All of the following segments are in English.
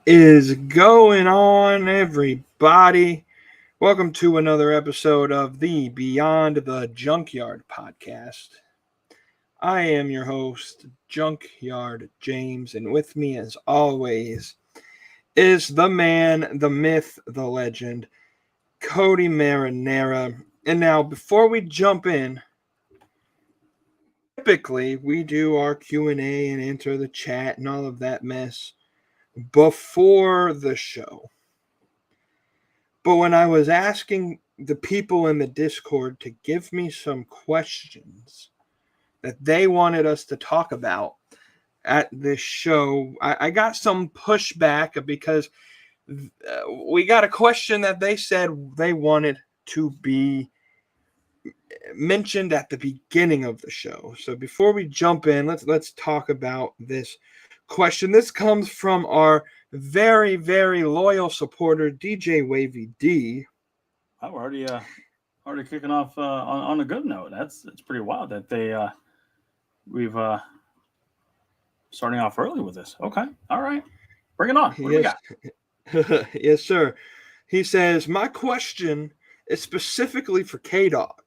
Is going on, everybody? Welcome to another episode of the Beyond the Junkyard podcast. I am your host, Junkyard James, and with me, as always, is the man, the myth, the legend, Cody Marinara. And now, before we jump in, typically we do our Q&A and answer the chat and all of that mess before the show. But when I was asking the people in the Discord to give me some questions that they wanted us to talk about at this show, I got some pushback because we got a question that they said they wanted to be mentioned at the beginning of the show. So before we jump in, let's talk about this question. This comes from our very, very loyal supporter, DJ Wavy D. We're already kicking off on a good note. That's pretty wild that we've starting off early with this. Okay, all right, bring it on. What do we got? Yes, sir. He says, my question is specifically for K-Dog.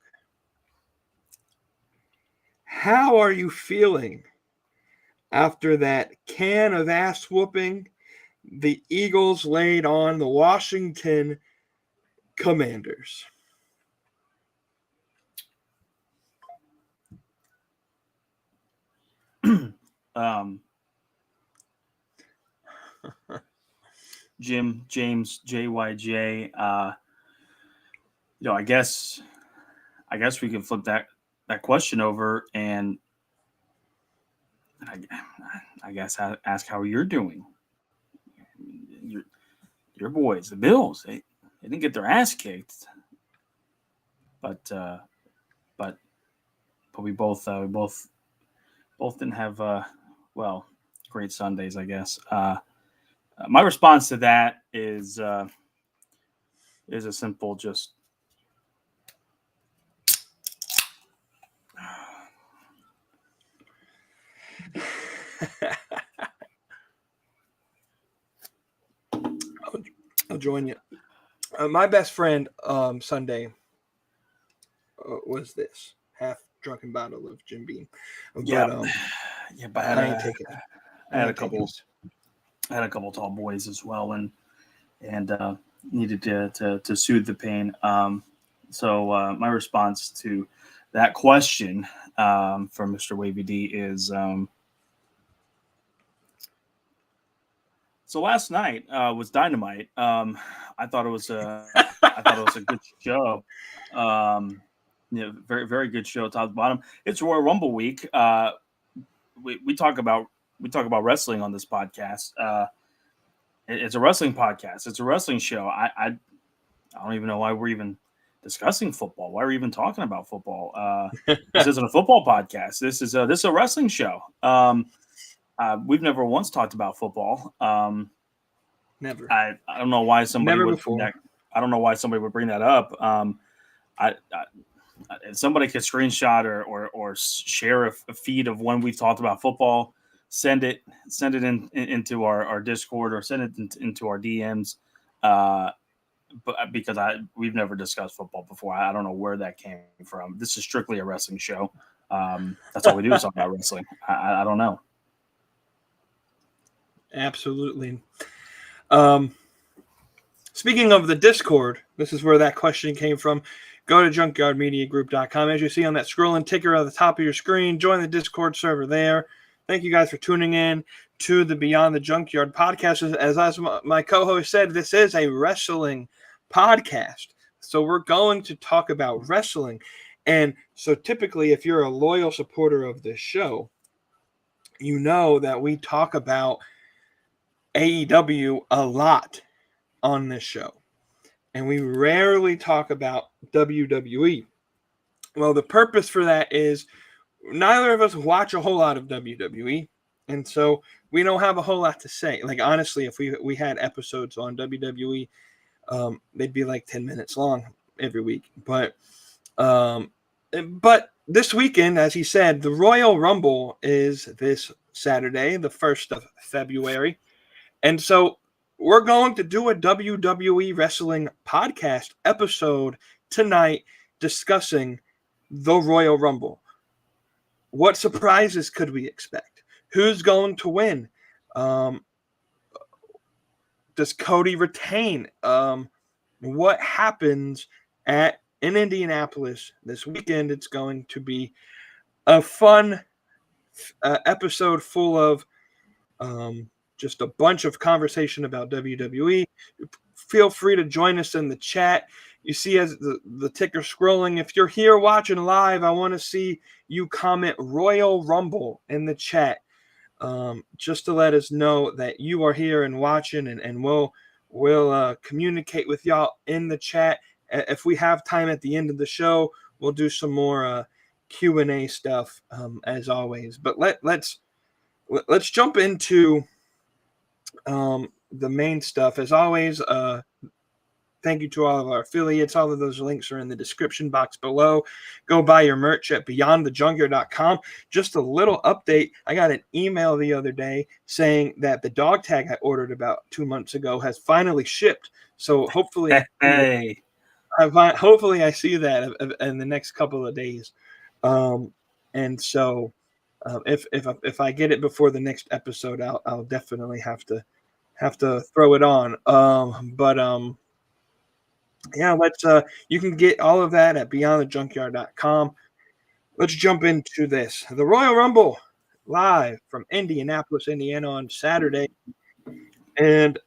How are you feeling after that can of ass whooping the Eagles laid on the Washington Commanders? James, JYJ. I guess we can flip that question over and I guess ask how you're doing. Your boys, the Bills, they didn't get their ass kicked, but we both didn't have great Sundays, I guess. My response to that is a simple just I'll join you. My best friend Sunday was this half drunken bottle of Jim Beam. But, but I ain't taking it. I had a couple tall boys as well, and needed to soothe the pain. So my response to that question from Mr. Wavy D is so last night was Dynamite. I thought it was a good show. Very, very good show, top to bottom. It's Royal Rumble week. We talk about wrestling on this podcast. It's a wrestling podcast. It's a wrestling show. I don't even know why we're even discussing football. Why are we even talking about football? This isn't a football podcast. This is a wrestling show. We've never once talked about football. Never. I don't know why somebody would bring that. I don't know why somebody would bring that up. If somebody could screenshot or share a feed of when we've talked about football, send it into our Discord or send it into our DMs. But because we've never discussed football before, I don't know where that came from. This is strictly a wrestling show. That's all we do is talk about wrestling. I don't know. Absolutely. Speaking of the Discord, this is where that question came from. Go to junkyardmediagroup.com. As you see on that scrolling ticker at the top of your screen, join the Discord server there. Thank you guys for tuning in to the Beyond the Junkyard podcast. As my co-host said, this is a wrestling podcast. So we're going to talk about wrestling. And so typically, if you're a loyal supporter of this show, you know that we talk about AEW a lot on this show. And we rarely talk about WWE. Well, the purpose for that is neither of us watch a whole lot of WWE. And so we don't have a whole lot to say. Like, honestly, if we had episodes on WWE, they'd be like 10 minutes long every week. But this weekend, as he said, the Royal Rumble is this Saturday, the 1st of February. And so we're going to do a WWE Wrestling podcast episode tonight discussing the Royal Rumble. What surprises could we expect? Who's going to win? Does Cody retain? What happens in Indianapolis this weekend? It's going to be a fun episode full of just a bunch of conversation about WWE. Feel free to join us in the chat. You see as the ticker scrolling. If you're here watching live, I want to see you comment Royal Rumble in the chat, just to let us know that you are here and watching, and we'll communicate with y'all in the chat. If we have time at the end of the show, we'll do some more Q&A stuff as always. But let's jump into the main stuff. As always, thank you to all of our affiliates. All of those links are in the description box below. Go buy your merch at beyondthejunkyard.com. Just a little update. I got an email the other day saying that the dog tag I ordered about 2 months ago has finally shipped. So hopefully, hopefully I see that in the next couple of days. And so if I get it before the next episode, I'll definitely have to throw it on. Yeah, you can get all of that at beyondthejunkyard.com. Let's jump into this. The Royal Rumble live from Indianapolis, Indiana on Saturday. And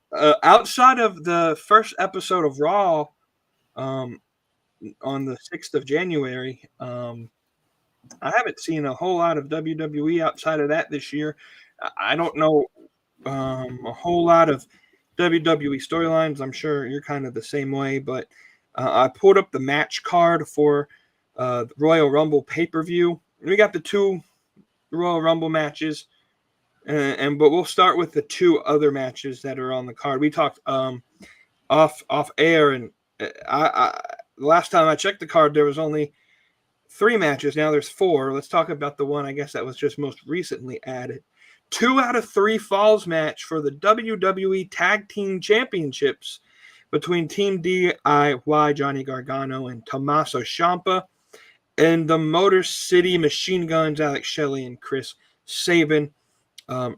outside of the first episode of Raw on the 6th of January, I haven't seen a whole lot of WWE outside of that this year. I don't know a whole lot of WWE storylines. I'm sure you're kind of the same way, but I pulled up the match card for the Royal Rumble pay-per-view. We got the 2 Royal Rumble matches, but we'll start with the 2 other matches that are on the card. We talked off air, and I last time I checked the card, there was only 3 matches. Now there's 4. Let's talk about the one, I guess, that was just most recently added. 2 out of 3 falls match for the WWE Tag Team Championships between Team DIY, Johnny Gargano and Tommaso Ciampa, and the Motor City Machine Guns, Alex Shelley and Chris Sabin. I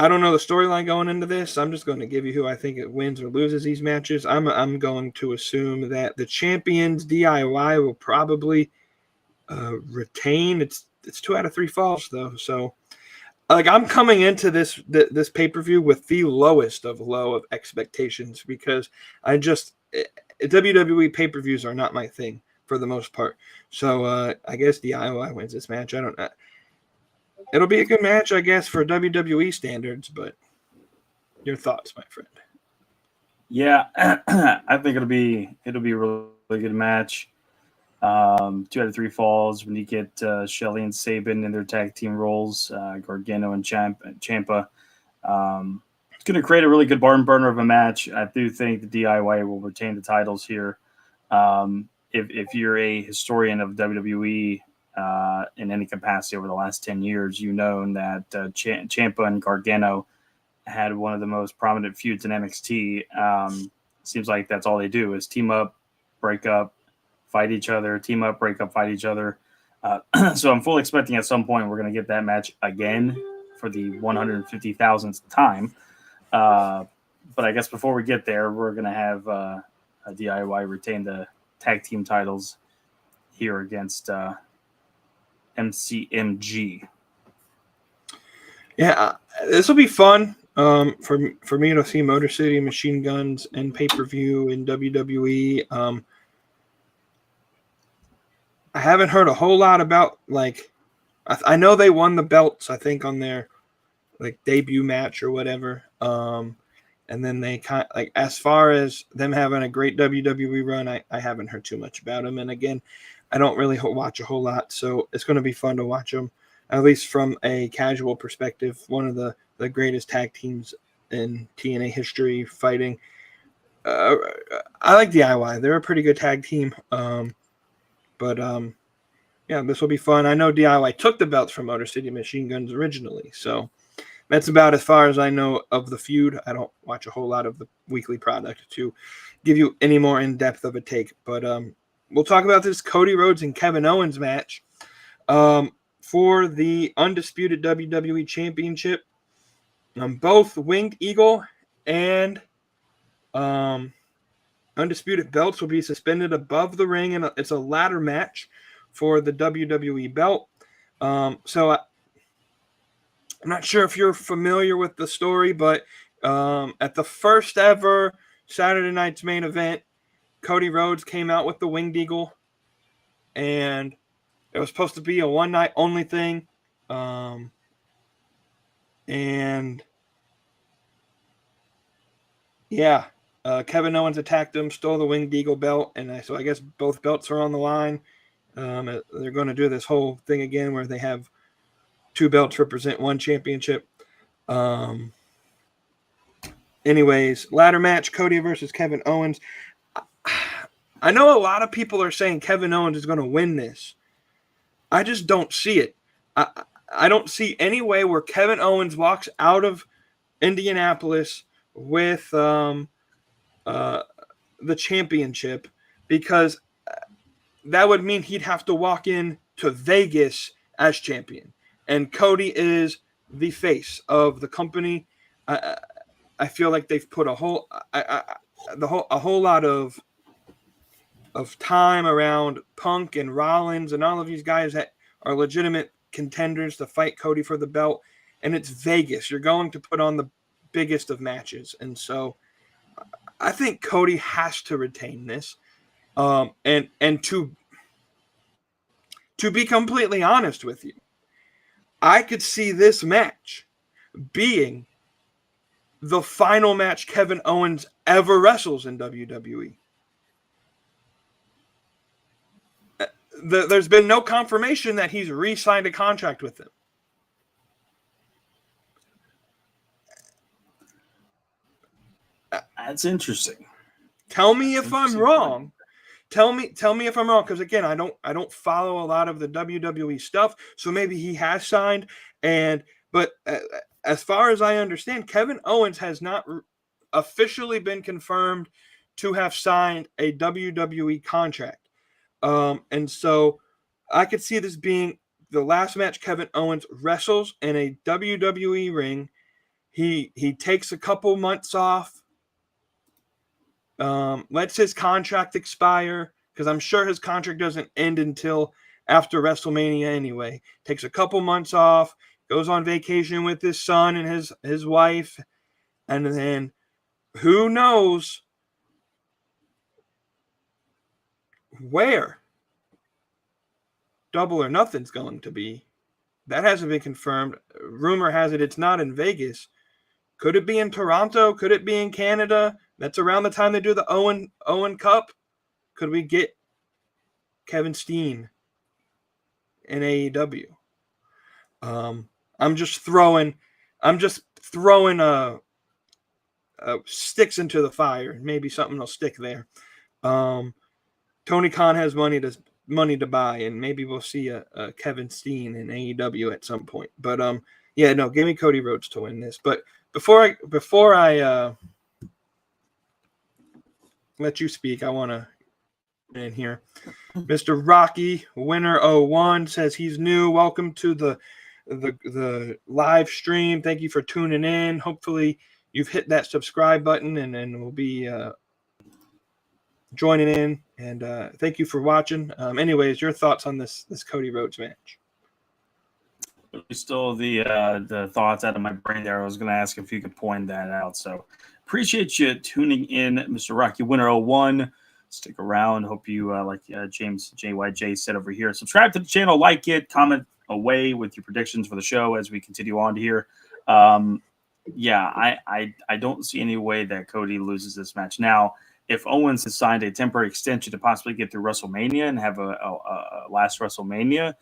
don't know the storyline going into this. I'm just going to give you who I think it wins or loses these matches. I'm going to assume that the champions DIY will probably retain. It's 2 out of 3 falls though, so I'm coming into this pay-per-view with the lowest of low of expectations, because WWE pay-per-views are not my thing for the most part. So I guess DIY wins this match. I don't know. It'll be a good match, I guess, for WWE standards, but your thoughts, my friend? Yeah, I think it'll be a really good match. 2 out of 3 falls when you get Shelley and Sabin in their tag team roles, Gargano and Ciampa. It's going to create a really good barn burner of a match. I do think the DIY will retain the titles here. If you're a historian of WWE in any capacity over the last 10 years, you know that Ciampa and Gargano had one of the most prominent feuds in NXT. Seems like that's all they do is team up, break up, fight each other, team up, break up, fight each other. So I'm fully expecting at some point we're going to get that match again for the 150,000th time. But I guess before we get there, we're going to have a DIY retain the tag team titles here against MCMG. Yeah, this will be fun for me to see Motor City Machine Guns in pay-per-view in WWE. I haven't heard a whole lot about, I know they won the belts, I think, on their debut match or whatever. And then they as far as them having a great WWE run, I haven't heard too much about them. And again, I don't really watch a whole lot, so it's going to be fun to watch them, at least from a casual perspective. One of the greatest tag teams in TNA history fighting. I like DIY. They're a pretty good tag team. Yeah, this will be fun. I know DIY took the belts from Motor City Machine Guns originally, so that's about as far as I know of the feud. I don't watch a whole lot of the weekly product to give you any more in depth of a take. But we'll talk about this Cody Rhodes and Kevin Owens match for the undisputed WWE Championship. Both Winged Eagle and undisputed belts will be suspended above the ring, and it's a ladder match for the WWE belt. So I'm not sure if you're familiar with the story, but at the first ever Saturday Night's Main Event, Cody Rhodes came out with the Winged Eagle, and it was supposed to be a one-night only thing. And yeah, Kevin Owens attacked him, stole the Winged Eagle belt, and so I guess both belts are on the line. They're going to do this whole thing again where they have two belts represent one championship. Anyways, ladder match, Cody versus Kevin Owens. I know a lot of people are saying Kevin Owens is going to win this. I just don't see it. I don't see any way where Kevin Owens walks out of Indianapolis with the championship, because that would mean he'd have to walk in to Vegas as champion. And Cody is the face of the company. I feel like they've put a whole lot of time around Punk and Rollins and all of these guys that are legitimate contenders to fight Cody for the belt. And it's Vegas. You're going to put on the biggest of matches. And so I think Cody has to retain this. And to be completely honest with you, I could see this match being the final match Kevin Owens ever wrestles in WWE. There's been no confirmation that he's re-signed a contract with them. That's interesting. Tell me if I'm wrong. Tell me if I'm wrong, because again, I don't follow a lot of the WWE stuff, so maybe he has signed. But as far as I understand, Kevin Owens has not officially been confirmed to have signed a WWE contract, and so I could see this being the last match Kevin Owens wrestles in a WWE ring. He takes a couple months off. Lets his contract expire, because I'm sure his contract doesn't end until after WrestleMania anyway. Takes a couple months off, goes on vacation with his son and his wife, and then who knows where Double or Nothing's going to be. That hasn't been confirmed. Rumor has it it's not in Vegas. Could it be in Toronto? Could it be in Canada? That's around the time they do the Owen Cup. Could we get Kevin Steen in AEW? I'm just throwing sticks into the fire. Maybe something will stick there. Tony Khan has money to buy, and maybe we'll see a Kevin Steen in AEW at some point. But give me Cody Rhodes to win this. But before I let you speak, I want to get in here. Mr. Rocky Winner 01 says he's new. Welcome to the live stream. Thank you for tuning in. Hopefully you've hit that subscribe button and we'll be joining in. And thank you for watching. Anyways, your thoughts on this Cody Rhodes match? Still the thoughts out of my brain there. I was going to ask if you could point that out. So appreciate you tuning in, Mr. Rocky Winner 01. Stick around. Hope you like James JYJ said over here. Subscribe to the channel, like it, comment away with your predictions for the show as we continue on here. I don't see any way that Cody loses this match. Now, if Owens has signed a temporary extension to possibly get through WrestleMania and have a last WrestleMania,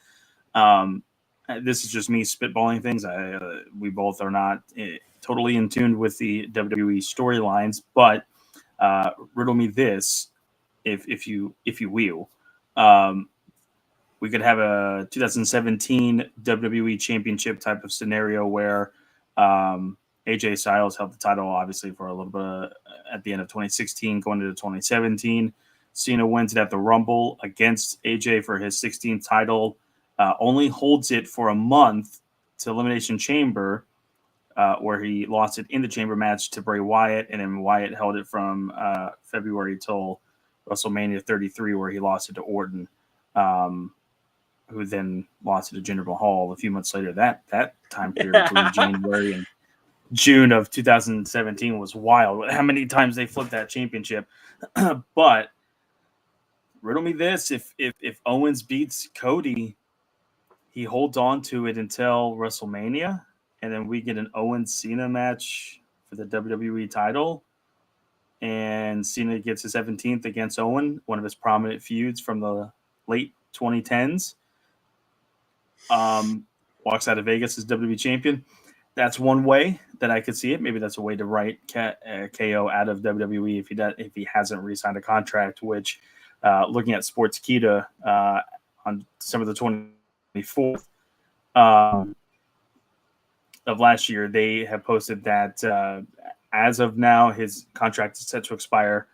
this is just me spitballing things. We both are not totally in tune with the WWE storylines, but riddle me this, if you will. We could have a 2017 WWE Championship type of scenario where AJ Styles held the title obviously for a little bit at the end of 2016, going into 2017. Cena wins it at the Rumble against AJ for his 16th title. Only holds it for a month to Elimination Chamber, where he lost it in the Chamber match to Bray Wyatt, and then Wyatt held it from February till WrestleMania 33, where he lost it to Orton, who then lost it to Jinder Mahal a few months later. That time period between January and June of 2017 was wild. How many times they flipped that championship. But riddle me this, if Owens beats Cody, he holds on to it until WrestleMania, and then we get an Owens-Cena match for the WWE title, and Cena gets his 17th against Owen, one of his prominent feuds from the late 2010s. Walks out of Vegas as WWE champion. That's one way that I could see it. Maybe that's a way to write KO out of WWE if he hasn't re-signed a contract, which looking at Sportskeeda on December the 24th of last year, they have posted that as of now, his contract is set to expire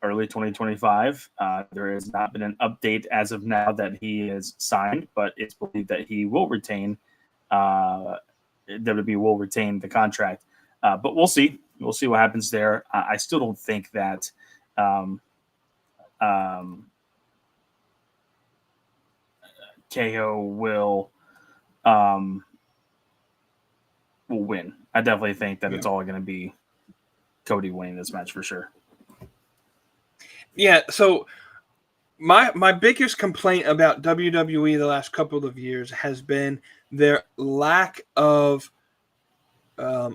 early 2025. There has not been an update as of now that he is signed, but it's believed that he will retain WWE will retain the contract. But we'll see. We'll see what happens there. I still don't think that KO will win. I definitely think that it's all going to be Cody winning this match for sure. Yeah, so my biggest complaint about WWE the last couple of years has been their lack of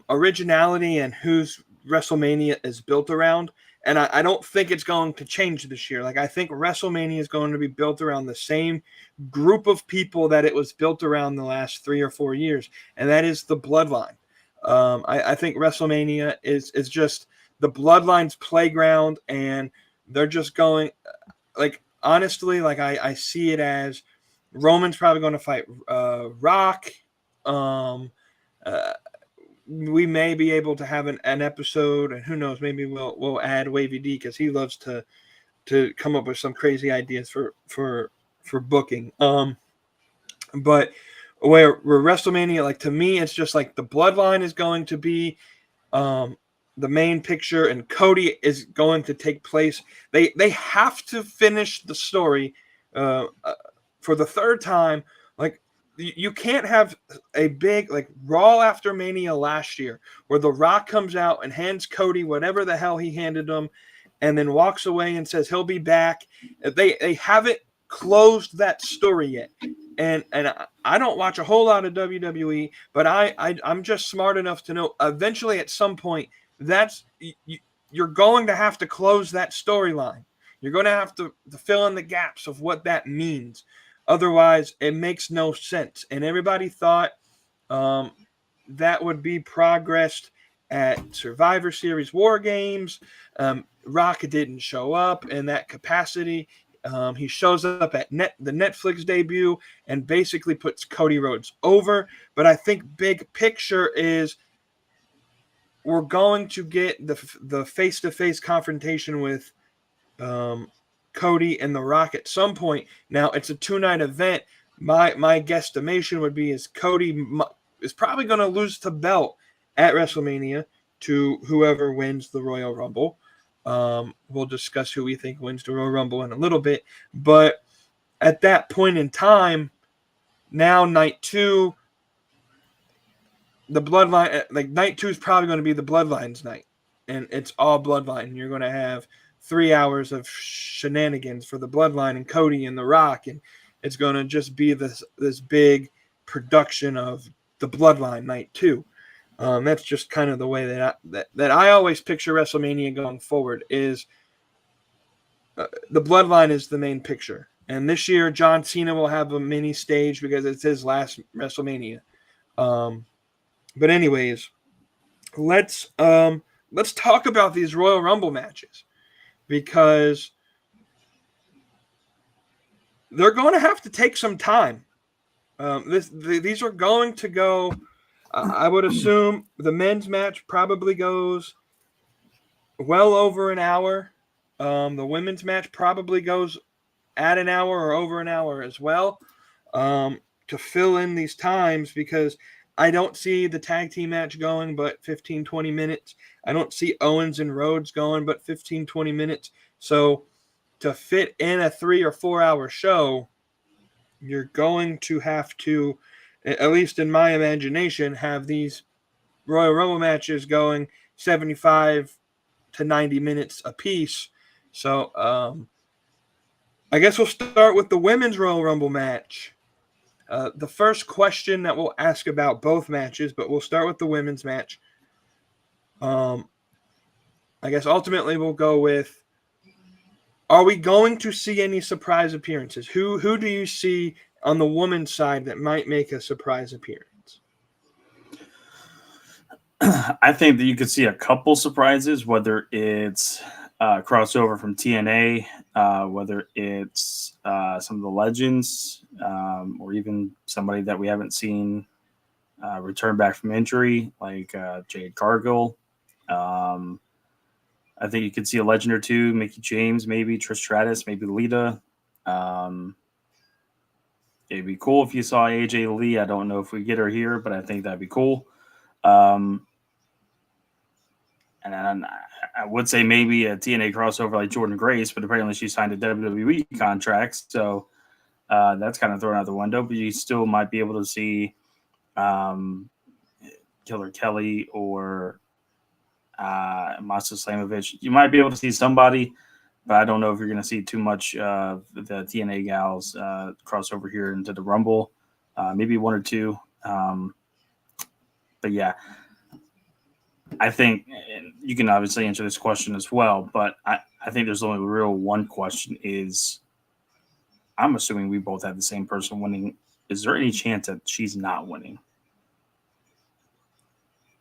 originality and whose WrestleMania is built around. And I don't think it's going to change this year. Like, I think WrestleMania is going to be built around the same group of people that it was built around the last 3 or 4 years, and that is the Bloodline. I think WrestleMania is just the Bloodline's playground, and they're just going, like, honestly, like, I see it as Roman's probably going to fight Rock. We may be able to have an episode, and who knows, maybe we'll add Wavy D because he loves to come up with some crazy ideas for booking. But where WrestleMania, like, to me, it's just like the Bloodline is going to be the main picture, and Cody is going to take place. They have to finish the story for the third time. Like, you can't have a big, like, Raw after Mania last year where The Rock comes out and hands Cody whatever the hell he handed him and then walks away and says he'll be back. They haven't closed that story yet. And I don't watch a whole lot of WWE, but I'm just smart enough to know eventually at some point you're going to have to close that storyline. You're going to have to fill in the gaps of what that means. Otherwise, it makes no sense. And everybody thought that would be progressed at Survivor Series War Games. Rock didn't show up in that capacity. He shows up at the Netflix debut and basically puts Cody Rhodes over. But I think big picture is we're going to get the face-to-face confrontation with Cody and The Rock at some point. Now, it's a 2-night event. My guesstimation would be is Cody is probably going to lose the belt at WrestleMania to whoever wins the Royal Rumble. We'll discuss who we think wins the Royal Rumble in a little bit. But at that point in time, now night 2, the Bloodline, like, night 2 is probably going to be the Bloodline's night. And it's all Bloodline. You're going to have 3 hours of shenanigans for the Bloodline and Cody and The Rock, and it's going to just be this big production of the Bloodline night 2. That's just kind of the way that I always picture WrestleMania going forward. Is the Bloodline is the main picture, and this year John Cena will have a mini stage because it's his last WrestleMania. But anyways, let's talk about these Royal Rumble matches, because they're going to have to take some time. These are going to go I would assume the men's match probably goes well over an hour. The women's match probably goes at an hour or over an hour as well, to fill in these times, because I don't see the tag team match going but 15, 20 minutes. I don't see Owens and Rhodes going but 15, 20 minutes. So to fit in a 3 or 4 hour show, you're going to have to, at least in my imagination, have these Royal Rumble matches going 75 to 90 minutes apiece. So I guess we'll start with the women's Royal Rumble match. The first question that we'll ask about both matches, but we'll start with the women's match. I guess ultimately we'll go with, are we going to see any surprise appearances? Who do you see on the women's side that might make a surprise appearance? I think that you could see a couple surprises, whether it's crossover from TNA, whether it's some of the legends, or even somebody that we haven't seen return back from injury, like Jade Cargill. I think you could see a legend or two, Mickie James, maybe Trish Stratus, maybe Lita. It'd be cool if you saw AJ Lee. I don't know if we get her here, but I think that'd be cool. And then I would say maybe a TNA crossover like Jordan Grace, but apparently she signed a WWE contract, so that's kind of thrown out the window. But you still might be able to see Killer Kelly or Masa Slamovich. You might be able to see somebody, but I don't know if you're going to see too much of the TNA gals crossover here into the Rumble. Maybe one or two. But yeah, I think you can obviously answer this question as well, but I think there's only real one question is, I'm assuming we both have the same person winning. Is there any chance that she's not winning?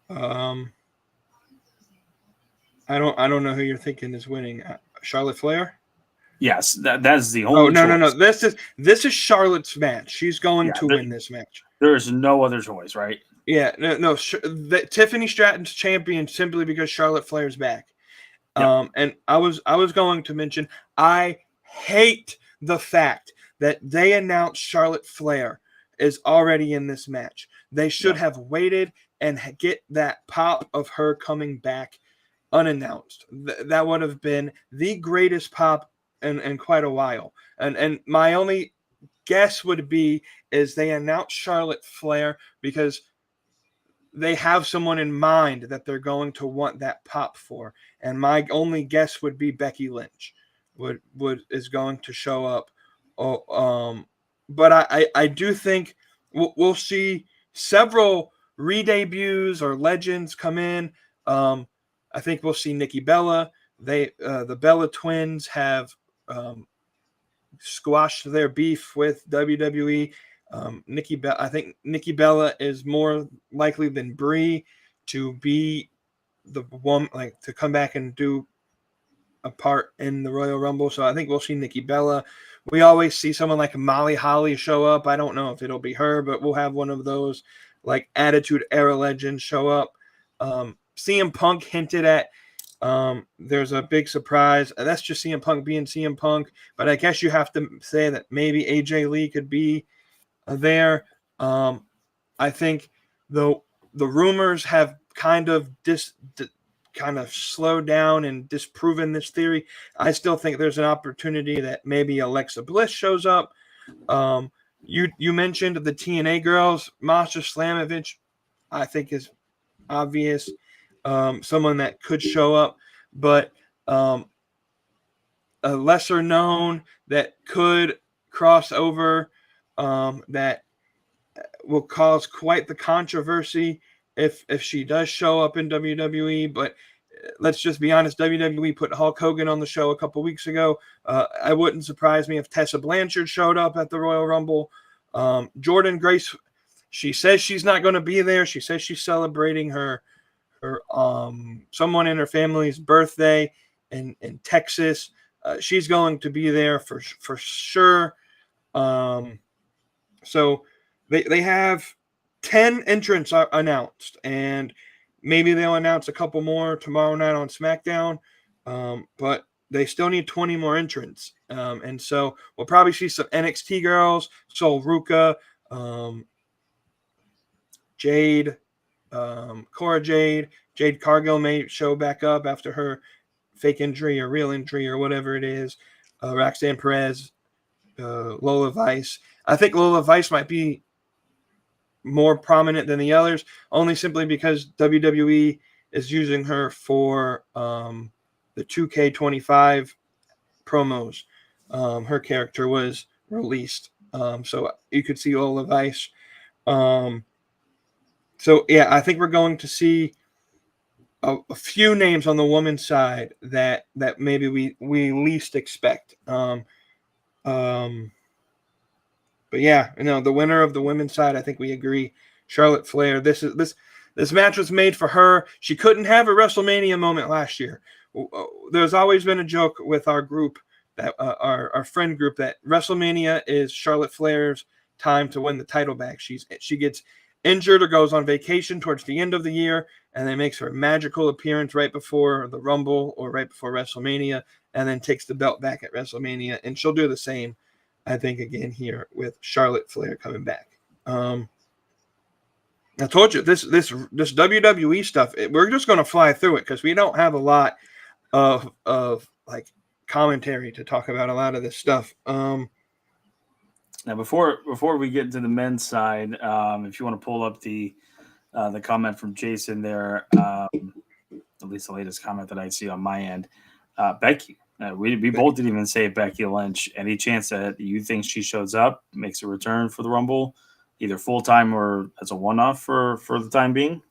I don't know who you're thinking is winning. Charlotte Flair? Yes, that's the only. No. This is Charlotte's match. She's going to win this match. There is no other choice, right? Yeah, no. Tiffany Stratton's champion simply because Charlotte Flair's back. Yep. And I was going to mention, I hate the fact that they announced Charlotte Flair is already in this match. They should have waited and get that pop of her coming back unannounced. That would have been the greatest pop in quite a while. And my only guess would be is they announced Charlotte Flair because they have someone in mind that they're going to want that pop for. And my only guess would be Becky Lynch is going to show up. But I do think we'll see several re-debuts or legends come in. I think we'll see Nikki Bella. The Bella twins have squashed their beef with WWE. I think Nikki Bella is more likely than Brie to be the one, like, to come back and do a part in the Royal Rumble. So I think we'll see Nikki Bella. We always see someone like Molly Holly show up. I don't know if it'll be her, but we'll have one of those like Attitude Era legends show up. CM Punk hinted at. There's a big surprise. That's just CM Punk being CM Punk. But I guess you have to say that maybe AJ Lee could be there. I think the rumors have kind of slowed down and disproven this theory. I still think there's an opportunity that maybe Alexa Bliss shows up. You mentioned the TNA girls. Masha Slamovich, I think, is obvious. Someone that could show up, but a lesser known that could cross over, that will cause quite the controversy if she does show up in WWE. But let's just be honest, WWE put Hulk Hogan on the show a couple weeks ago. I wouldn't surprise me if Tessa Blanchard showed up at the Royal Rumble. Jordan Grace, she says she's not going to be there. She says she's celebrating her someone in her family's birthday in Texas. She's going to be there for sure. So they have 10 entrants are announced, and maybe they'll announce a couple more tomorrow night on SmackDown. But they still need 20 more entrants. And so we'll probably see some NXT girls, Sol Ruka, Jade, Cora Jade. Jade Cargill may show back up after her fake injury or real injury or whatever it is. Roxanne Perez, Lola Vice. I think Lola Vice might be more prominent than the others, only simply because WWE is using her for the 2K25 promos. Her character was released, so you could see Lola Vice. So yeah, I think we're going to see a few names on the women's side that maybe we least expect. But yeah, the winner of the women's side, I think we agree, Charlotte Flair. This match was made for her. She couldn't have a WrestleMania moment last year. There's always been a joke with our group, that our friend group, that WrestleMania is Charlotte Flair's time to win the title back. She gets injured or goes on vacation towards the end of the year, and then makes her magical appearance right before the Rumble or right before WrestleMania, and then takes the belt back at WrestleMania. And she'll do the same, I think, again here with Charlotte Flair coming back. I told you this WWE stuff, we're just going to fly through it because we don't have a lot of like commentary to talk about a lot of this stuff. Now, before we get to the men's side, if you want to pull up the comment from Jason there, at least the latest comment that I see on my end, Becky. We both didn't even say Becky Lynch. Any chance that you think she shows up, makes a return for the Rumble, either full time or as a one-off for the time being?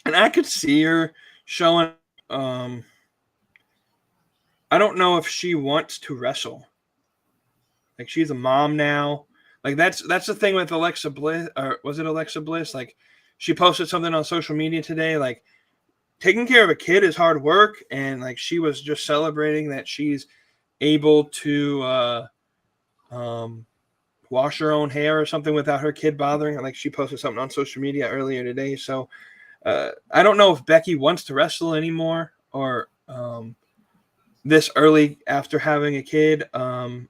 And I could see her showing. I don't know if she wants to wrestle. Like, she's a mom now. Like, that's the thing with Alexa Bliss, or was it Alexa Bliss? Like, she posted something on social media today. Like, taking care of a kid is hard work, and like she was just celebrating that she's able to wash her own hair or something without her kid bothering her. Like, she posted something on social media earlier today. So I don't know if Becky wants to wrestle anymore, or this early after having a kid. And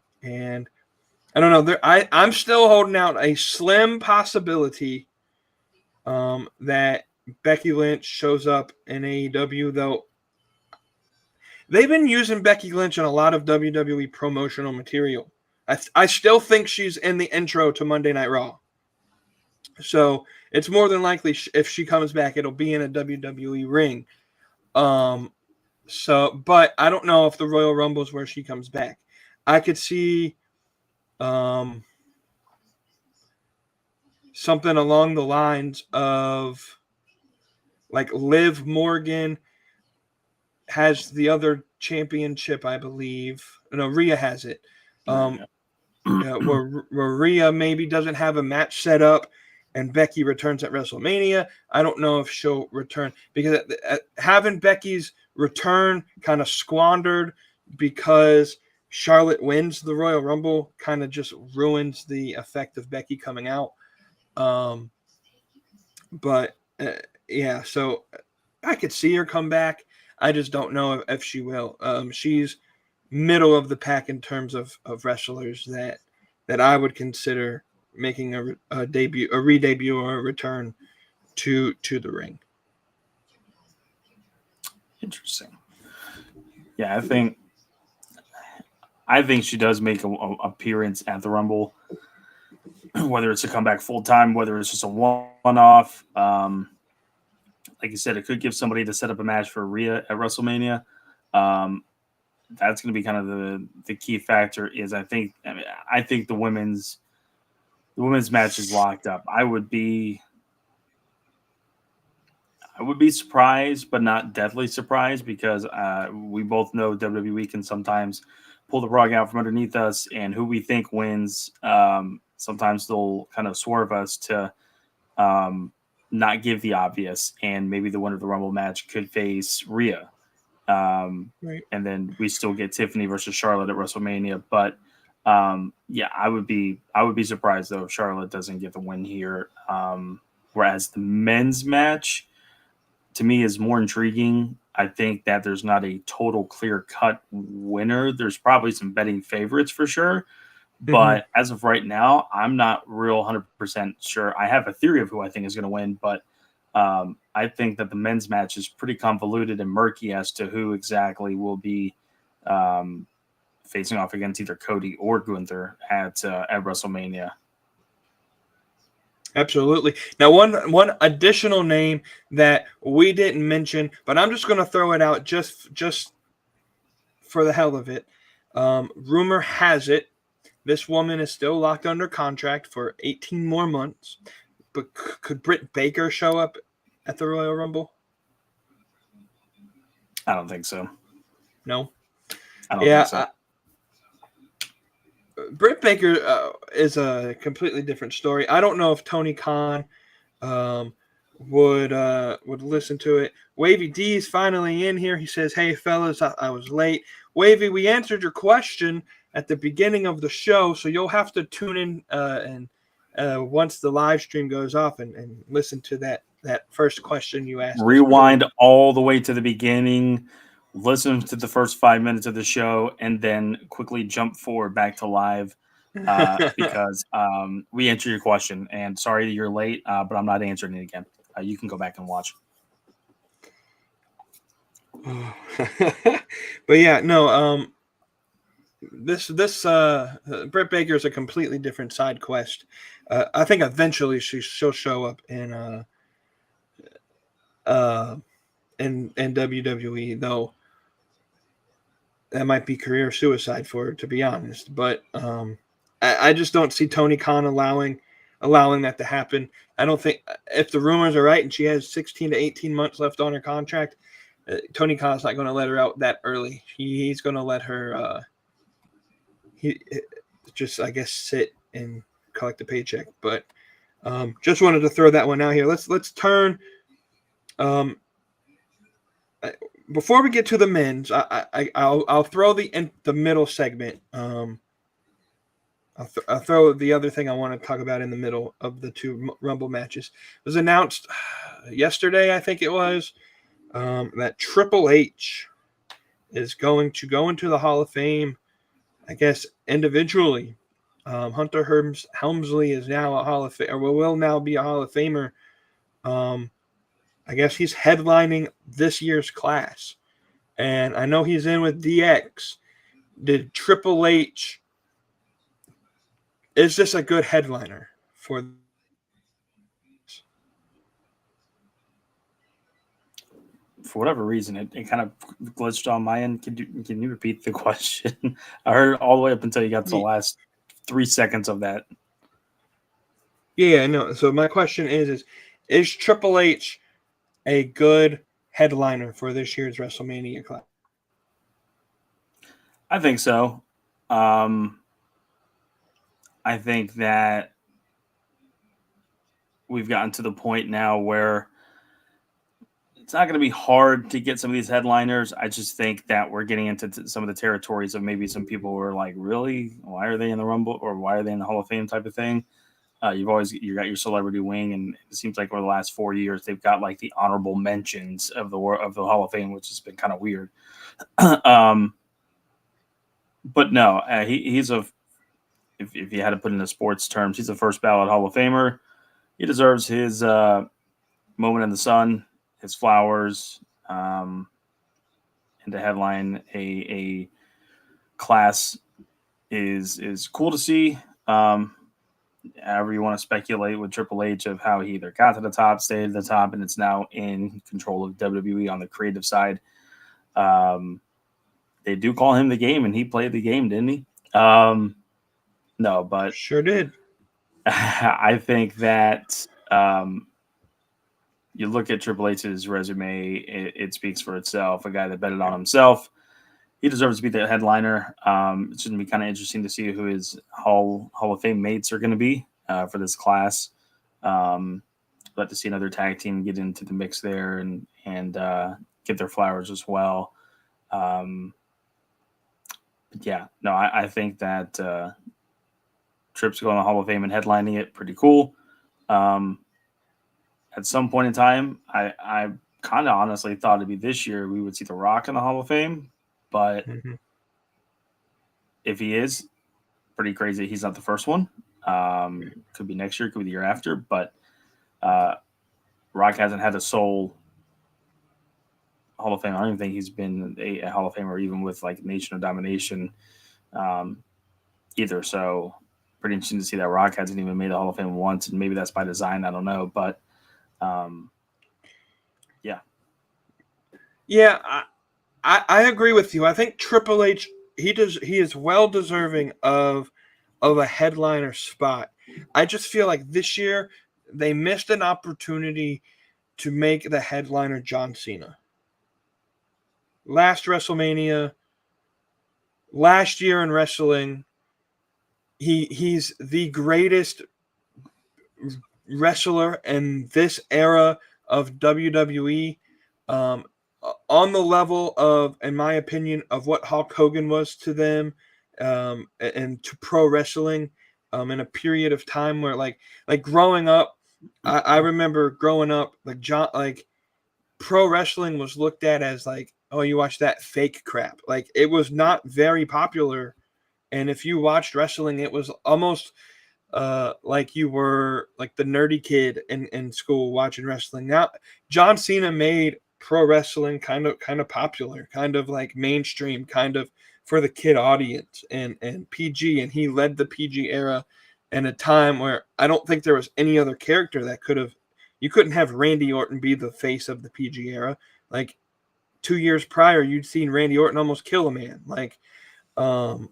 I don't know. I'm still holding out a slim possibility that Becky Lynch shows up in AEW, though they've been using Becky Lynch in a lot of WWE promotional material. I still think she's in the intro to Monday Night Raw. So it's more than likely if she comes back, it'll be in a WWE ring. But I don't know if the Royal Rumble is where she comes back. I could see something along the lines of like Liv Morgan has the other championship, I believe. No, Rhea has it. Where Rhea maybe doesn't have a match set up and Becky returns at WrestleMania. I don't know if she'll return, because having Becky's return kind of squandered because Charlotte wins the Royal Rumble kind of just ruins the effect of Becky coming out. Yeah, so I could see her come back. I just don't know if she will. She's middle of the pack in terms of wrestlers that I would consider making a debut, a re-debut, or a return to the ring. Interesting. Yeah, I think she does make an appearance at the Rumble, whether it's a comeback full time, whether it's just a one-off. Like you said, it could give somebody to set up a match for Rhea at WrestleMania. That's going to be kind of the key factor. Is I think the women's match is locked up. I would be surprised, but not deathly surprised, because we both know WWE can sometimes pull the rug out from underneath us, and who we think wins, sometimes they'll kind of swerve us to not give the obvious, and maybe the winner of the Rumble match could face Rhea. Right. And then we still get Tiffany versus Charlotte at WrestleMania. But Yeah, I would be surprised though if Charlotte doesn't get the win here. Whereas the men's match to me is more intriguing. I think that there's not a total clear cut winner. There's probably some betting favorites for sure. But as of right now, I'm not real 100% sure. I have a theory of who I think is going to win, but I think that the men's match is pretty convoluted and murky as to who exactly will be facing off against either Cody or Gunther at WrestleMania. Absolutely. Now, one additional name that we didn't mention, but I'm just going to throw it out just for the hell of it. Rumor has it this woman is still locked under contract for 18 more months. But could Britt Baker show up at the Royal Rumble? I don't think so. No. I don't think so. Britt Baker is a completely different story. I don't know if Tony Khan would listen to it. Wavy D is finally in here. He says, "Hey fellas, I was late. Wavy, we answered your question at the beginning of the show, so you'll have to tune in and once the live stream goes off and listen to that first question you asked. Rewind all the way to the beginning, listen to the first 5 minutes of the show, and then quickly jump forward back to live because we answered your question. And sorry that you're late, but I'm not answering it again. You can go back and watch. But yeah, no. This Britt Baker is a completely different side quest. I think eventually she'll show up in WWE, though that might be career suicide for her, to be honest. But I just don't see Tony Khan allowing that to happen. I don't think, if the rumors are right and she has 16 to 18 months left on her contract, Tony Khan's not going to let her out that early. He's going to let her just, I guess, sit and collect a paycheck. But just wanted to throw that one out here. Let's turn. Before we get to the men's, I'll throw the middle segment. I'll throw the other thing I want to talk about in the middle of the two Rumble matches. It was announced yesterday, I think it was, that Triple H is going to go into the Hall of Fame, I guess, individually. Hunter Helmsley is now a Hall of Famer, or will now be a Hall of Famer. I guess he's headlining this year's class. And I know he's in with DX. Did Triple H, is this a good headliner for? For whatever reason, it kind of glitched on my end. Can you repeat the question? I heard it all the way up until you got to the last 3 seconds of that. Yeah, no. So my question is Triple H a good headliner for this year's WrestleMania class? I think so. I think that we've gotten to the point now where it's not going to be hard to get some of these headliners. I just think that we're getting into some of the territories of maybe some people who are like, really? Why are they in the Rumble, or why are they in the Hall of Fame type of thing? You got your celebrity wing, and it seems like over the last 4 years they've got like the honorable mentions of the Hall of Fame, which has been kind of weird. But no, he's if you had to put in the sports terms, he's a first ballot Hall of Famer. He deserves his moment in the sun, his flowers, and to headline a class is cool to see. However you want to speculate with Triple H of how he either got to the top, stayed at the top, and it's now in control of WWE on the creative side. They do call him the Game, and he played the game, didn't he? No, but sure did. I think that you look at Triple H's resume, it speaks for itself. A guy that betted on himself. He deserves to be the headliner. It's going to be kind of interesting to see who his Hall of Fame mates are going to be for this class. But to see another tag team get into the mix there and get their flowers as well. Yeah, no, I think that Tripp's going to the Hall of Fame and headlining it, pretty cool. Um, at some point in time, I kind of honestly thought it'd be this year we would see The Rock in the Hall of Fame, but Mm-hmm. if he is, pretty crazy. He's not the first one. Could be next year, could be the year after, but uh, Rock hasn't had a sole Hall of Fame. I don't even think he's been a Hall of Famer, even with like Nation of Domination um, either. So pretty interesting to see that Rock hasn't even made the Hall of Fame once, and maybe that's by design. I don't know, but um, yeah, Yeah, I agree with you. I think Triple H he is well deserving of a headliner spot. I just feel like this year they missed an opportunity to make the headliner John Cena. Last WrestleMania, last year in wrestling, he's the greatest wrestler in this era of WWE. Um, on the level of, in my opinion, of what Hulk Hogan was to them, and to pro wrestling, in a period of time where, like growing up, I remember growing up, like pro wrestling was looked at as like, oh, you watch that fake crap. Like it was not very popular, and if you watched wrestling, it was almost like you were like the nerdy kid in school watching wrestling. Now John Cena made pro wrestling kind of popular, kind of like mainstream, kind of for the kid audience and PG, and he led the PG era in a time where I don't think there was any other character that could have, you couldn't have Randy Orton be the face of the PG era. Like 2 years prior, you'd seen Randy Orton almost kill a man. Like um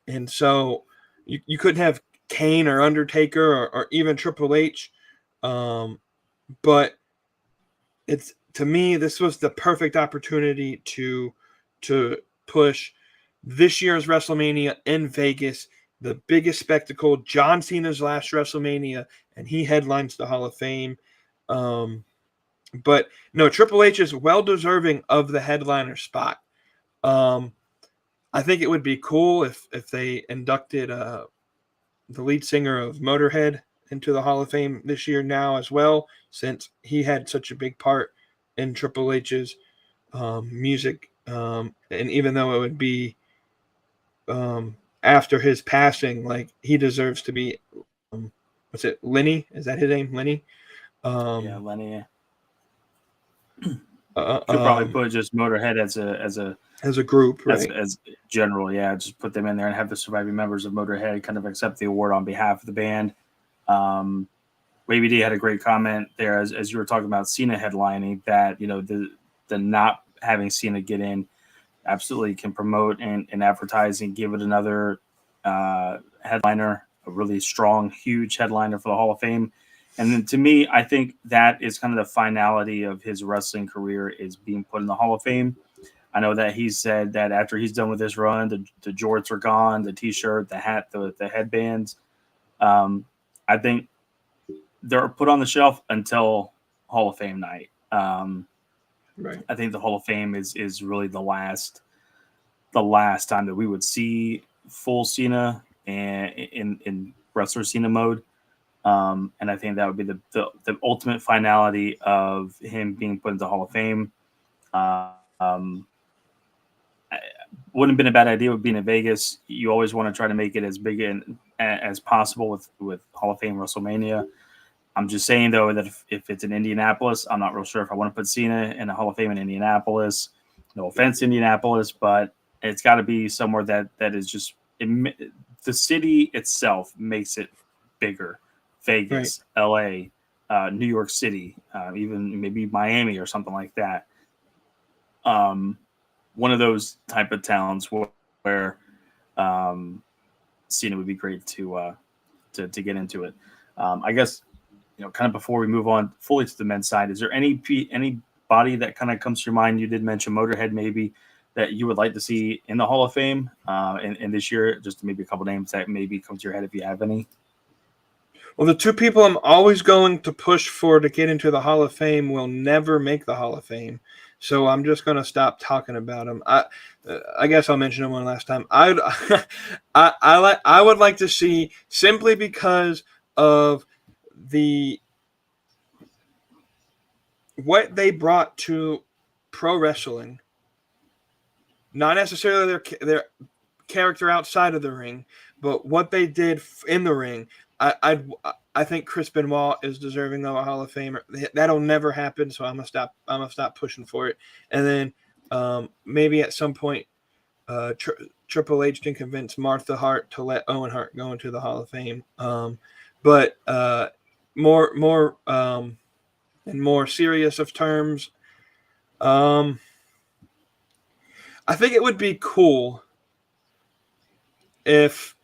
and so you couldn't have Kane or Undertaker or even Triple H. Um, but it's, to me, this was the perfect opportunity to push this year's WrestleMania in Vegas, the biggest spectacle, John Cena's last WrestleMania, and he headlines the Hall of Fame. Um, but no, Triple H is well deserving of the headliner spot. Um, I think it would be cool if they inducted the lead singer of Motorhead into the Hall of Fame this year now as well, since he had such a big part in Triple H's music. And even though it would be after his passing, like he deserves to be. What's it? Lenny? Is that his name? Lenny? yeah, Um, Lenny uh, could probably um, put just Motorhead as as a group, right? as general. Yeah, just put them in there and have the surviving members of Motorhead kind of accept the award on behalf of the band. Um, Wavy D had a great comment there as you were talking about Cena headlining, that the not having Cena get in absolutely can promote and advertise and give it another headliner, a really strong, huge headliner for the Hall of Fame. And then to me, I think that is kind of the finality of his wrestling career, is being put in the Hall of Fame. I know that he said that after he's done with this run, the jorts are gone, the T-shirt, the hat, the headbands. I think they're put on the shelf until Hall of Fame night. Right. I think the Hall of Fame is really the last time that we would see full Cena and in wrestler Cena mode. And I think that would be the ultimate finality of him being put into Hall of Fame. Um, wouldn't have been a bad idea with being in Vegas. You always want to try to make it as big as possible with Hall of Fame WrestleMania. I'm just saying, though, that if it's in Indianapolis, I'm not real sure if I want to put Cena in a Hall of Fame in Indianapolis. No offense, Indianapolis, but it's got to be somewhere that is just the city itself makes it bigger. Vegas, Right. L.A., New York City, even maybe Miami or something like that. One of those type of towns where Cena would be great to get into it. I guess, kind of before we move on fully to the men's side, is there anybody that kind of comes to your mind? You did mention Motorhead, maybe, that you would like to see in the Hall of Fame in this year. Just maybe a couple names that maybe come to your head if you have any. Well, the two people I'm always going to push for to get into the Hall of Fame will never make the Hall of Fame. so I'm just gonna stop talking about him. I guess I'll mention him one last time. I would like to see, simply because of the what they brought to pro wrestling, not necessarily their character outside of the ring, but what they did in the ring. I think Chris Benoit is deserving of a Hall of Famer. That'll never happen, so I'm gonna stop pushing for it. And then maybe at some point, Triple H can convince Martha Hart to let Owen Hart go into the Hall of Fame. But more in more serious of terms, I think it would be cool if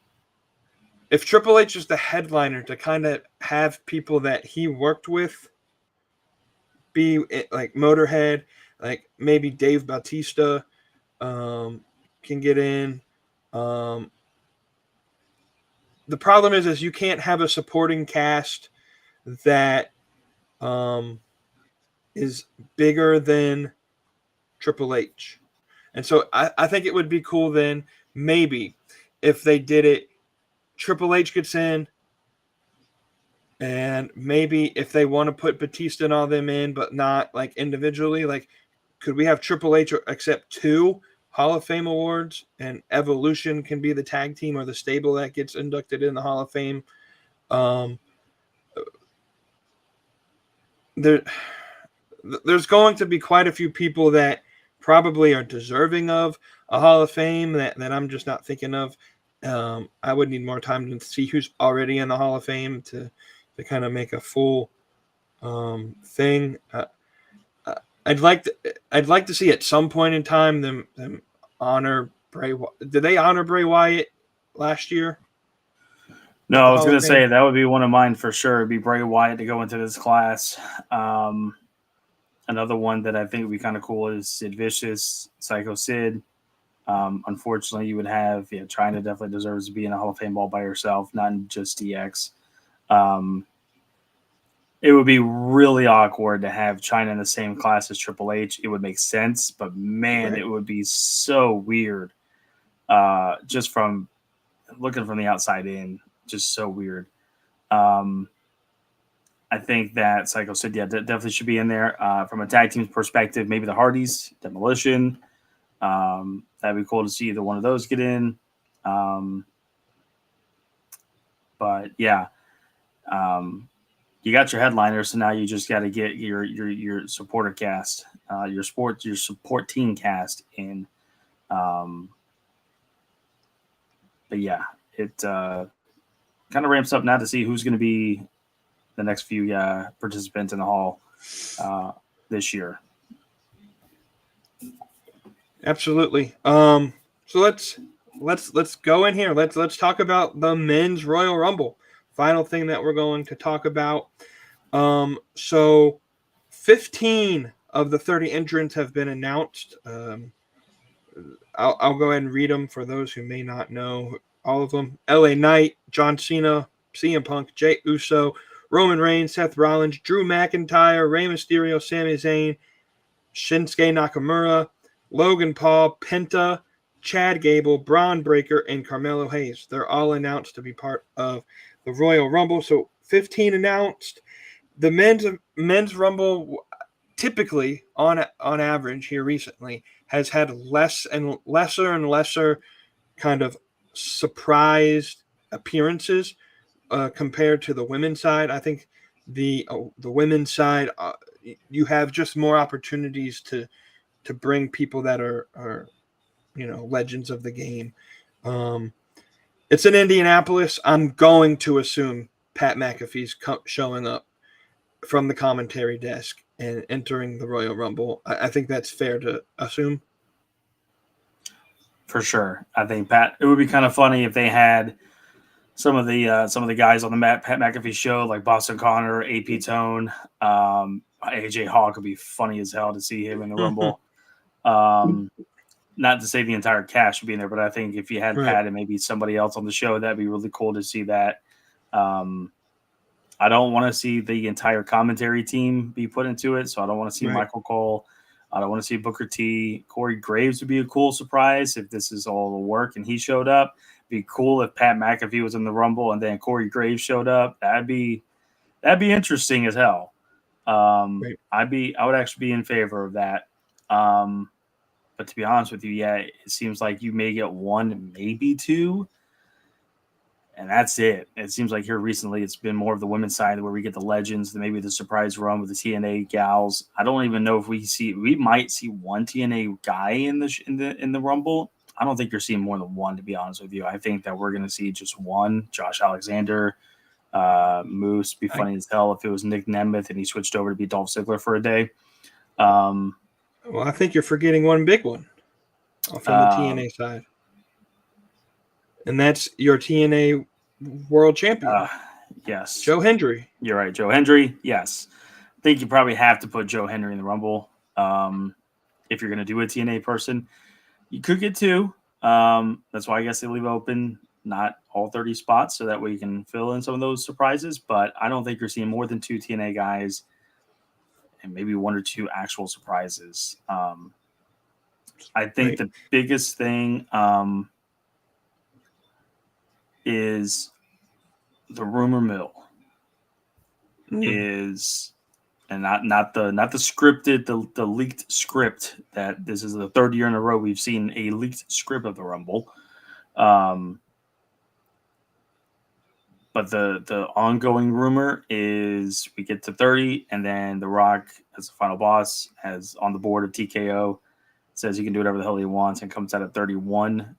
Triple H is the headliner, to kind of have people that he worked with be like Motorhead, like maybe Dave Bautista can get in. The problem is you can't have a supporting cast that is bigger than Triple H. And so I think it would be cool then, maybe, if they did it, Triple H gets in, and maybe if they want to put Batista and all them in, but not like individually, like could we have Triple H accept 2 Hall of Fame awards, and Evolution can be the tag team or the stable that gets inducted in the Hall of Fame? There's going to be quite a few people that probably are deserving of a Hall of Fame that I'm just not thinking of. I would need more time to see who's already in the Hall of Fame to kind of make a full thing. I'd like to see at some point in time them honor Bray. Did they honor Bray Wyatt last year? No, I was going to say that would be one of mine for sure. It'd be Bray Wyatt to go into this class. Another one that I think would be kind of cool is Sid Vicious, Psycho Sid. Unfortunately, you would have Chyna definitely deserves to be in a Hall of Fame all by herself, not just DX. It would be really awkward to have Chyna in the same class as Triple H. It would make sense, but man, It would be so weird. Just from looking from the outside in, just so weird. I think that Psycho Sid, definitely should be in there. From a tag team's perspective, maybe the Hardys, Demolition. That'd be cool to see either one of those get in. But yeah, you got your headliner, so now you just got to get your supporter cast, your support team cast in. But yeah, it kind of ramps up now to see who's going to be the next few participants in the hall this year. Absolutely. So let's go in here. Let's talk about the men's Royal Rumble. Final thing that we're going to talk about. So 15 of the 30 entrants have been announced. I'll go ahead and read them for those who may not know all of them. LA Knight, John Cena, CM Punk, Jey Uso, Roman Reigns, Seth Rollins, Drew McIntyre, Rey Mysterio, Sami Zayn, Shinsuke Nakamura, Logan Paul, Penta, Chad Gable, Braun Breaker, and Carmelo Hayes. They're all announced to be part of the Royal Rumble. So 15 announced. The men's Rumble, typically on average here recently, has had lesser kind of surprised appearances compared to the women's side. I think the women's side, you have just more opportunities to bring people that are legends of the game. It's in Indianapolis. I'm going to assume Pat McAfee's showing up from the commentary desk and entering the Royal Rumble. I think that's fair to assume. For sure. I think Pat, it would be kind of funny if they had some of the guys on the Pat McAfee show, like Boston Connor, AP Tone, AJ Hawk would be funny as hell to see him in the Rumble. Not to say the entire cast should be in there, but I think if you had Pat and maybe somebody else on the show, that'd be really cool to see that. I don't want to see the entire commentary team be put into it, so I don't want to see Michael Cole. I don't want to see Booker T. Corey Graves would be a cool surprise if this is all the work and he showed up. Be cool if Pat McAfee was in the Rumble and then Corey Graves showed up. That'd be interesting as hell. Right. I would actually be in favor of that. But to be honest with you, yeah, it seems like you may get one, maybe two, and that's it. It seems like here recently it's been more of the women's side where we get the legends, maybe the surprise run with the TNA gals. I don't even know if we might see one TNA guy in the Rumble. I don't think you're seeing more than one, to be honest with you. I think that we're going to see just one, Josh Alexander, Moose. Be funny as hell if it was Nick Nemeth and he switched over to be Dolph Ziggler for a day. Well, I think you're forgetting one big one from the TNA side. And that's your TNA world champion. Yes. Joe Hendry. You're right, Joe Hendry. Yes. I think you probably have to put Joe Hendry in the Rumble if you're going to do a TNA person. You could get two. That's why I guess they leave open not all 30 spots so that way you can fill in some of those surprises. But I don't think you're seeing more than two TNA guys and maybe one or two actual surprises. I think the biggest thing is the rumor mill is, and not the scripted, the leaked script that this is the third year in a row we've seen a leaked script of the Rumble. But the ongoing rumor is we get to 30 and then The Rock as the final boss has on the board of TKO says he can do whatever the hell he wants and comes out at 31.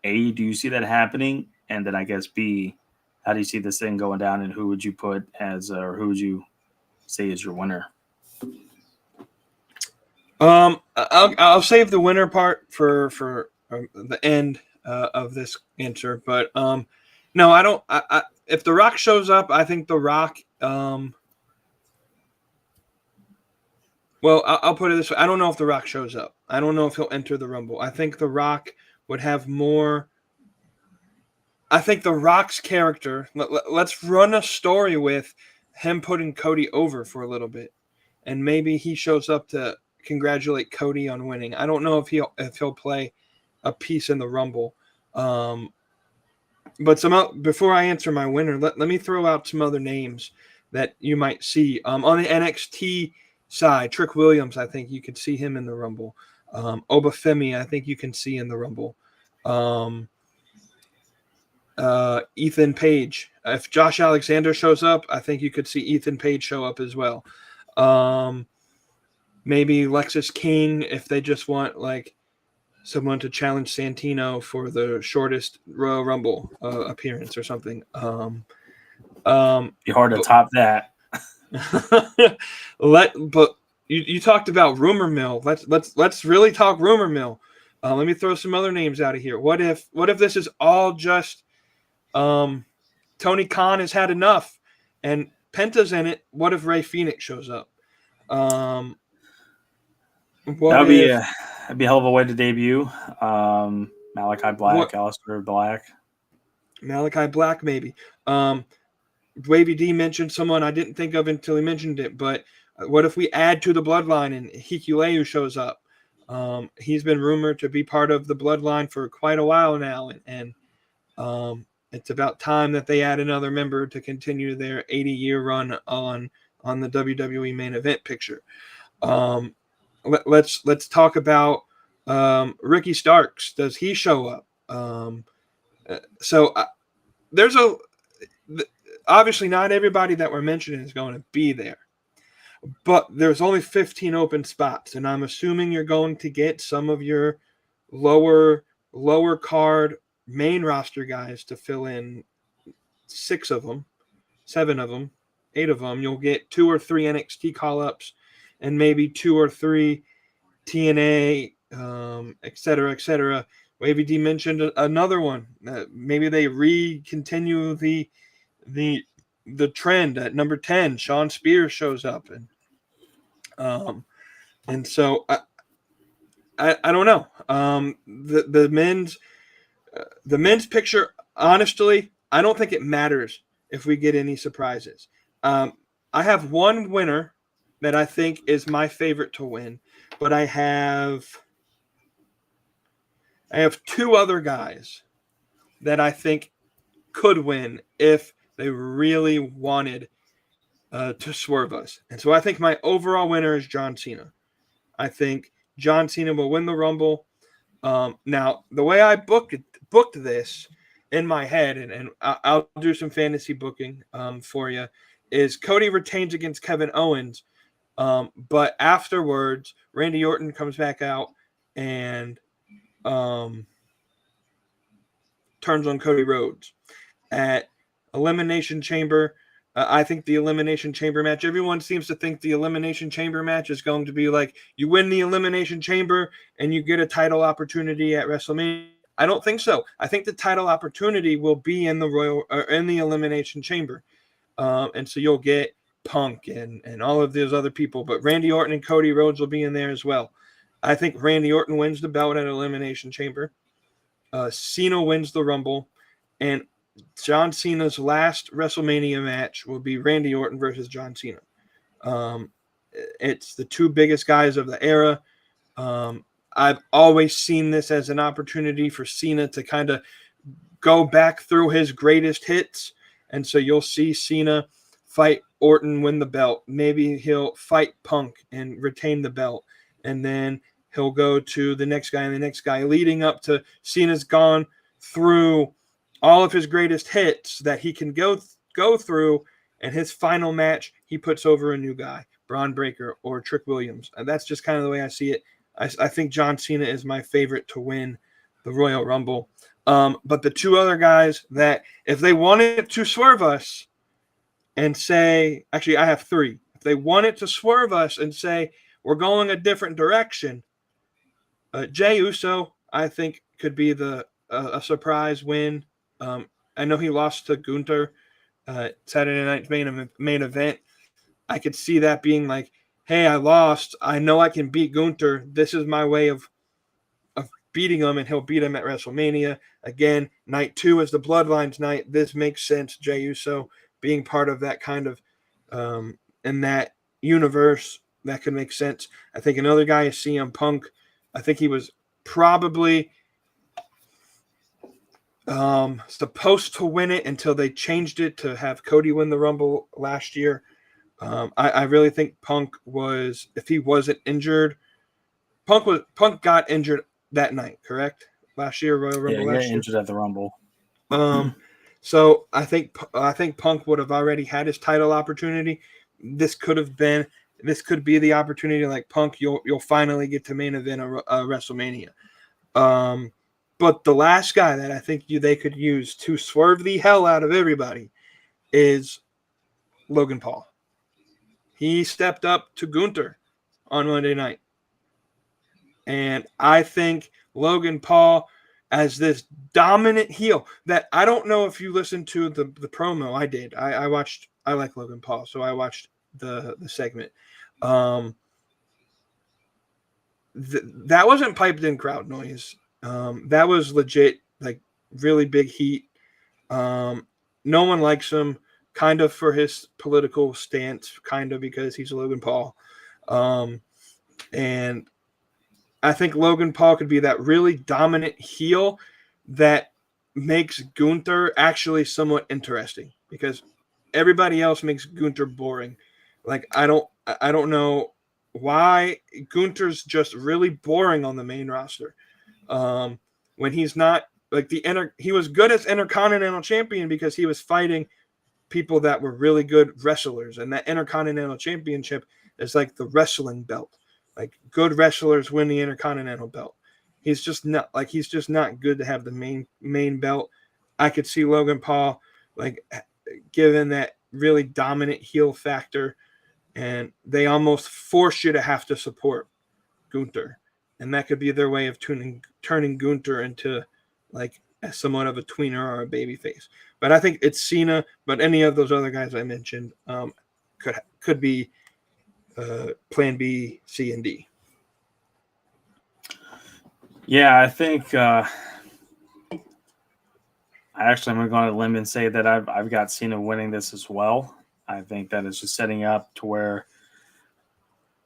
A, do you see that happening? And then I guess B, how do you see this thing going down and who would you put as or who would you say is your winner? I'll save the winner part for the end of this answer, but no, I don't. If The Rock shows up, I think The Rock. Well, I'll put it this way: I don't know if The Rock shows up. I don't know if he'll enter the Rumble. I think The Rock would have more. I think The Rock's character. Let's run a story with him putting Cody over for a little bit, and maybe he shows up to congratulate Cody on winning. I don't know if he'll play a piece in the Rumble. But before I answer my winner, let me throw out some other names that you might see. On the NXT side, Trick Williams, I think you could see him in the Rumble. Obafemi, I think you can see in the Rumble. Ethan Page. If Josh Alexander shows up, I think you could see Ethan Page show up as well. Maybe Lexis King if they just want like someone to challenge Santino for the shortest Royal Rumble appearance or something. Be hard to top that. But you talked about rumor mill. Let's really talk rumor mill. Let me throw some other names out of here. What if this is all just Tony Khan has had enough and Penta's in it? What if Rey Fenix shows up? That'd be a hell of a way to debut. Malachi Black, Aleister Black. Malachi Black, maybe. Wavy D mentioned someone I didn't think of until he mentioned it, but what if we add to the bloodline and Hikuleu shows up? He's been rumored to be part of the bloodline for quite a while now, and it's about time that they add another member to continue their 80-year run on the WWE main event picture. Let's talk about Ricky Starks. Does he show up? There's obviously not everybody that we're mentioning is going to be there, but there's only 15 open spots, and I'm assuming you're going to get some of your lower card main roster guys to fill in 6 of them, 7 of them, 8 of them. You'll get 2 or 3 NXT call-ups and maybe 2 or 3 TNA, et cetera, et cetera. Wavy D mentioned another one. Maybe they continue the trend at number 10. Sean Spears shows up, and so I don't know. The men's picture, honestly, I don't think it matters if we get any surprises. I have one winner that I think is my favorite to win, but I have two other guys that I think could win if they really wanted to swerve us. And so I think my overall winner is John Cena. I think John Cena will win the Rumble. Now, the way I booked this in my head, and I'll do some fantasy booking for you, is Cody retains against Kevin Owens, but afterwards, Randy Orton comes back out and turns on Cody Rhodes at Elimination Chamber. I think the Elimination Chamber match, everyone seems to think the Elimination Chamber match is going to be like you win the Elimination Chamber and you get a title opportunity at WrestleMania. I don't think so. I think the title opportunity will be in the Elimination Chamber. And so you'll get Punk and all of those other people, but Randy Orton and Cody Rhodes will be in there as well. I think Randy Orton wins the belt at Elimination Chamber. Cena wins the Rumble, and John Cena's last WrestleMania match will be Randy Orton versus John Cena. It's the two biggest guys of the era. I've always seen this as an opportunity for Cena to kind of go back through his greatest hits. And so you'll see Cena fight Orton, win the belt. Maybe he'll fight Punk and retain the belt. And then he'll go to the next guy and the next guy, leading up to Cena's gone through all of his greatest hits that he can go through. And his final match, he puts over a new guy, Braun Breaker or Trick Williams. And that's just kind of the way I see it. I think John Cena is my favorite to win the Royal Rumble. But the two other guys that, if they wanted to swerve us and say, actually, I have three. If they wanted to swerve us and say, we're going a different direction, Jey Uso, I think, could be a surprise win. I know he lost to Gunther Saturday Night's main event. I could see that being like, hey, I lost. I know I can beat Gunther. This is my way of beating him, and he'll beat him at WrestleMania. Again, night 2 is the Bloodlines night. This makes sense. Jey Uso being part of that kind of in that universe, that could make sense. I think another guy is CM Punk. I think he was probably supposed to win it until they changed it to have Cody win the Rumble last year. I really think Punk was, if he wasn't injured, Punk got injured that night, correct? Last year, Royal Rumble. Yeah, injured at the Rumble. So I think Punk would have already had his title opportunity. This could be the opportunity. Like, Punk, you'll finally get to main event a WrestleMania. But the last guy that I think they could use to swerve the hell out of everybody is Logan Paul. He stepped up to Gunther on Monday night. And I think Logan Paul, as this dominant heel, that I don't know if you listened to the promo. I did. I like Logan Paul, so I watched the segment. That wasn't piped in crowd noise. That was legit, like, really big heat. No one likes him, kind of for his political stance, kind of because he's Logan Paul. And I think Logan Paul could be that really dominant heel that makes Gunther actually somewhat interesting, because everybody else makes Gunther boring. Like, I don't know why Gunther's just really boring on the main roster. When he's not, like, he was good as Intercontinental Champion because he was fighting people that were really good wrestlers, and that Intercontinental Championship is like the wrestling belt. Like, good wrestlers win the Intercontinental belt. He's just not good to have the main belt. I could see Logan Paul, like, given that really dominant heel factor, and they almost force you to have to support Gunther. And that could be their way of turning Gunther into, like, somewhat of a tweener or a babyface. But I think it's Cena, but any of those other guys I mentioned could be plan B, C, and D. Yeah, I think I actually am going to go on a limb and say that I've got Cena winning this as well. I think that it's just setting up to where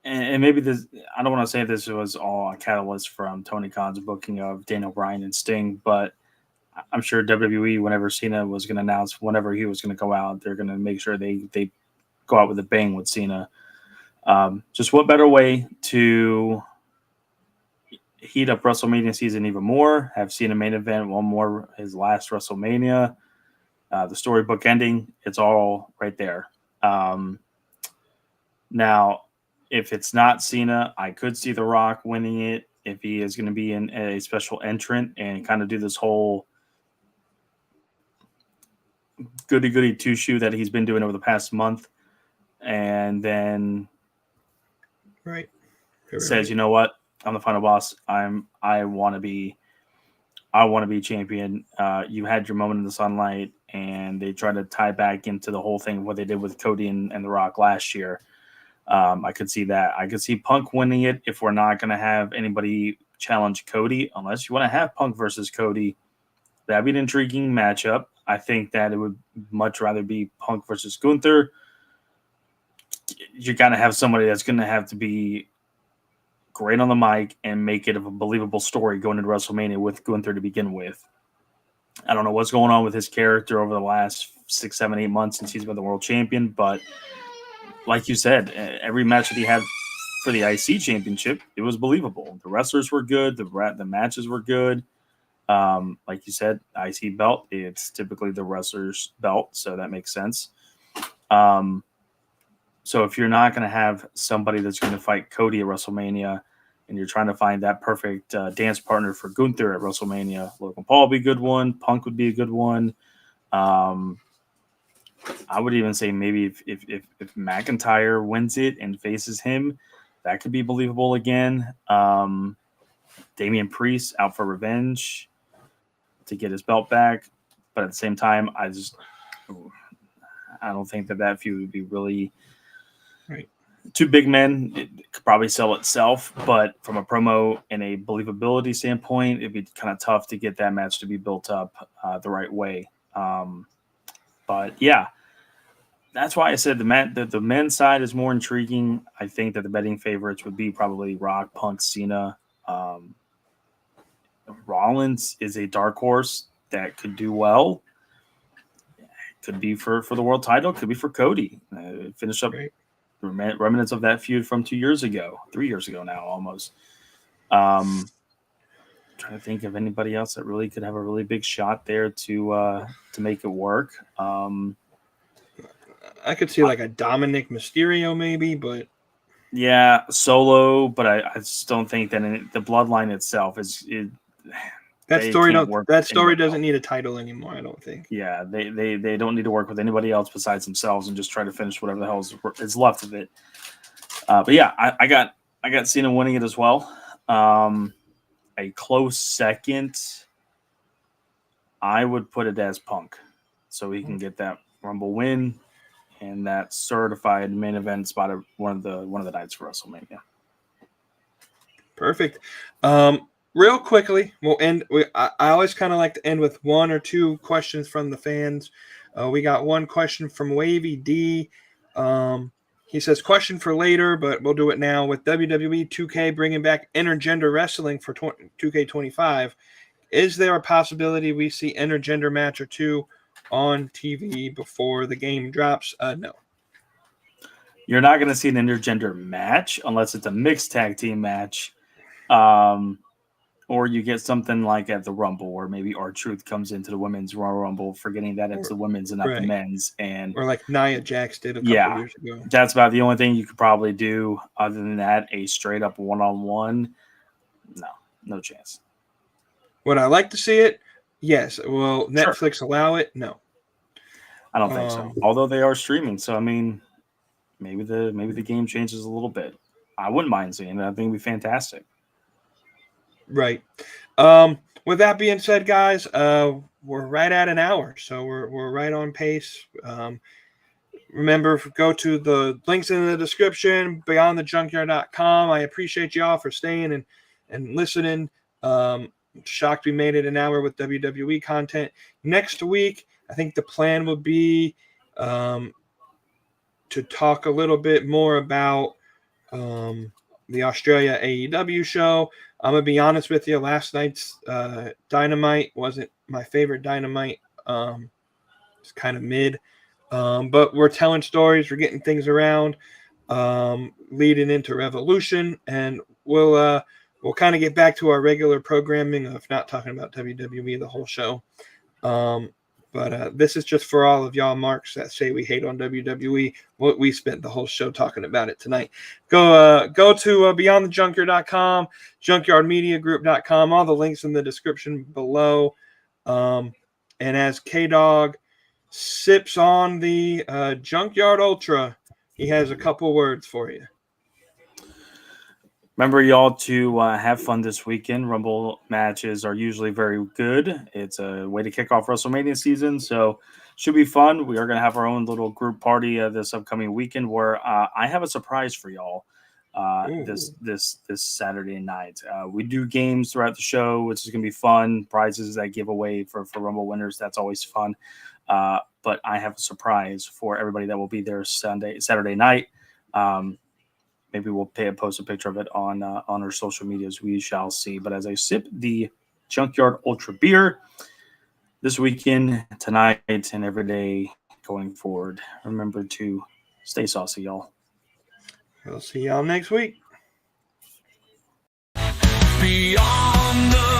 and maybe this, I don't want to say this was all a catalyst from Tony Khan's booking of Daniel Bryan and Sting, but I'm sure WWE, whenever Cena was going to announce whenever he was going to go out, they're going to make sure they go out with a bang with Cena. Just what better way to heat up WrestleMania season even more, have Cena main event one more, his last WrestleMania, the storybook ending, it's all right there. Now, if it's not Cena, I could see The Rock winning it if he is going to be in a special entrant and kind of do this whole goody-goody two-shoe that he's been doing over the past month. And then Right. says, you know what? I'm the final boss. I want to be champion. You had your moment in the sunlight, and they tried to tie back into the whole thing of what they did with Cody and The Rock last year. I could see that. I could see Punk winning it if we're not going to have anybody challenge Cody, unless you want to have Punk versus Cody. That'd be an intriguing matchup. I think that it would much rather be Punk versus Gunther. You're going to have somebody that's going to have to be great on the mic and make it a believable story going into WrestleMania with Gunther to begin with. I don't know what's going on with his character over the last 6, 7, 8 months since he's been the world champion, but like you said, every match that he had for the IC championship, it was believable. The wrestlers were good. The matches were good. Like you said, IC belt, it's typically the wrestler's belt, so that makes sense. So if you're not going to have somebody that's going to fight Cody at WrestleMania and you're trying to find that perfect dance partner for Gunther at WrestleMania, Logan Paul would be a good one. Punk would be a good one. I would even say maybe if McIntyre wins it and faces him, that could be believable again. Damian Priest out for revenge to get his belt back. But at the same time, I don't think that feud would be really right. Two big men. It could probably sell itself, but from a promo and a believability standpoint, it'd be kind of tough to get that match to be built up the right way. But yeah, that's why I said the men's side is more intriguing. I think that the betting favorites would be probably Rock, Punk, Cena. Rollins is a dark horse that could do well. Could be for the world title. Could be for Cody. Finish up remnants of that feud from 3 years ago now, almost. Trying to think of anybody else that really could have a really big shot there to make it work. I could see like a Dominic Mysterio maybe, but yeah, Solo. But I just don't think that the bloodline itself is. That story doesn't need a title anymore, I don't think. Yeah, they don't need to work with anybody else besides themselves and just try to finish whatever the hell is left of it. But yeah, I got Cena winning it as well. A close second, I would put it as Punk, so he can get that Rumble win and that certified main event spot of one of the nights for WrestleMania. Perfect. Real quickly, we'll end. I always kind of like to end with one or two questions from the fans. We got one question from Wavy D. He says, question for later, but we'll do it now. With WWE 2K bringing back intergender wrestling for 2K25, is there a possibility we see intergender match or two on TV before the game drops? No. You're not going to see an intergender match unless it's a mixed tag team match. Or you get something like at the Rumble, where maybe R-Truth comes into the women's Royal Rumble, forgetting that it's the women's and not the men's. Or like Nia Jax did a couple years ago. That's about the only thing you could probably do. Other than that, a straight up one-on-one, no chance. Would I like to see it? Yes. Will Netflix allow it? No. I don't think so. Although they are streaming, so I mean, maybe the game changes a little bit. I wouldn't mind seeing it. I think it'd be fantastic. Right. With that being said, guys, we're right at an hour, so we're right on pace. Remember, go to the links in the description, beyondthejunkyard.com. I appreciate y'all for staying and listening. Shocked we made it an hour with WWE content. Next week, I think the plan would be to talk a little bit more about the Australia AEW show. I'm going to be honest with you. Last night's Dynamite wasn't my favorite Dynamite. It's kind of mid. But we're telling stories. We're getting things around, leading into Revolution. And we'll kind of get back to our regular programming of not talking about WWE the whole show. But this is just for all of y'all marks that say we hate on WWE. We spent the whole show talking about it tonight. Go to beyondthejunkyard.com, junkyardmediagroup.com. All the links in the description below. And as K-Dog sips on the Junkyard Ultra, he has a couple words for you. Remember, y'all, to have fun this weekend. Rumble matches are usually very good. It's a way to kick off WrestleMania season, so should be fun. We are going to have our own little group party this upcoming weekend where I have a surprise for y'all this Saturday night. We do games throughout the show, which is going to be fun. Prizes that give away for Rumble winners. That's always fun. But I have a surprise for everybody that will be there Saturday night. Maybe we'll post a picture of it on our social medias. We shall see. But as I sip the Junkyard Ultra beer this weekend, tonight, and every day going forward, remember to stay saucy, y'all. We'll see y'all next week. Beyond the